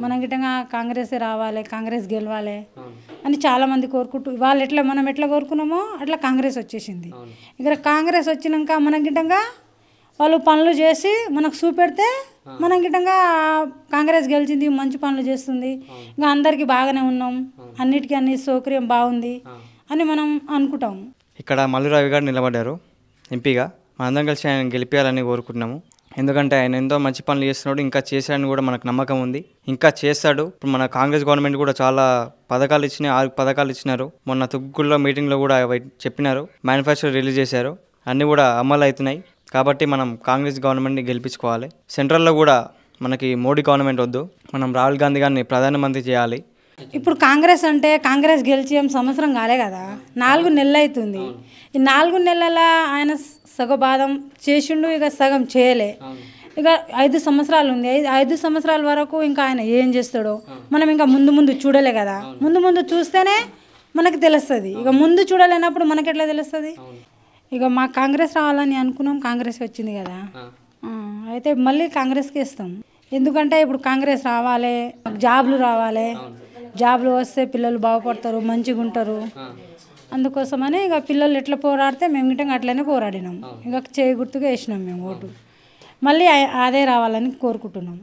మనం గిట్టంగా కాంగ్రెస్ రావాలి, కాంగ్రెస్ గెలవాలి అని చాలామంది కోరుకుంటూ వాళ్ళు ఎట్లా మనం ఎట్లా కోరుకున్నామో అట్లా కాంగ్రెస్ వచ్చేసింది. ఇక్కడ కాంగ్రెస్ వచ్చినాక మనం గిట్టంగా వాళ్ళు పనులు చేసి మనకు చూపెడితే మనం గిట్టంగా కాంగ్రెస్ గెలిచింది, మంచి పనులు చేస్తుంది, ఇంకా అందరికీ బాగానే ఉన్నాం, అన్నిటికీ అన్ని సౌకర్యం బాగుంది అని మనం అనుకుంటాం. ఇక్కడ మల్లు రవి గారు నిలబడ్డారు ఎంపీగా. మనందరం కలిసి ఆయన గెలిపించాలని కోరుకుంటున్నాము. ఎందుకంటే ఆయన ఎంతో మంచి పనులు చేస్తున్నాడు, ఇంకా చేశాడని కూడా మనకు నమ్మకం ఉంది, ఇంకా చేస్తాడు. ఇప్పుడు మన కాంగ్రెస్ గవర్నమెంట్ కూడా చాలా పథకాలు ఇచ్చినాయి, 6 పథకాలు ఇచ్చినారు. మొన్న తుగ్గుల్లో మీటింగ్లో కూడా చెప్పినారు, మేనిఫెస్టో రిలీజ్ చేశారు, అన్నీ కూడా అమలు అవుతున్నాయి. కాబట్టి మనం కాంగ్రెస్ గవర్నమెంట్ని గెలిపించుకోవాలి. సెంట్రల్లో కూడా మనకి మోడీ గవర్నమెంట్ వద్దు, మనం రాహుల్ గాంధీ గారిని ప్రధానమంత్రి చేయాలి. ఇప్పుడు కాంగ్రెస్ అంటే కాంగ్రెస్ గెలిచి ఏం సంవత్సరం కాలే కదా, 4 నెలలు అవుతుంది. ఈ 4 నెలల ఆయన సగభాగం చేసిండు, ఇక సగం చేయలే. ఇక 5 సంవత్సరాలు ఉంది. 5 సంవత్సరాల వరకు ఇంకా ఆయన ఏం చేస్తాడో మనం ఇంకా ముందు చూడలే కదా. ముందు చూస్తేనే మనకు తెలుస్తుంది. ఇక ముందు చూడలేనప్పుడు మనకి ఎట్లా తెలుస్తుంది? ఇక మా కాంగ్రెస్ రావాలని అనుకున్నాం, కాంగ్రెస్ వచ్చింది కదా, అయితే మళ్ళీ కాంగ్రెస్కి ఇస్తాం. ఎందుకంటే ఇప్పుడు కాంగ్రెస్ రావాలి, జాబ్లు రావాలి, జాబ్లు వస్తే పిల్లలు బాగుపడతారు, మంచిగా ఉంటారు. అందుకోసమని ఇక పిల్లలు ఎట్లా పోరాడితే మేము గిట్టంగా అట్లనే పోరాడినాం. ఇక చేయి గుర్తుగా వేసినాం మేము ఓటు. మళ్ళీ అదే రావాలని కోరుకుంటున్నాం.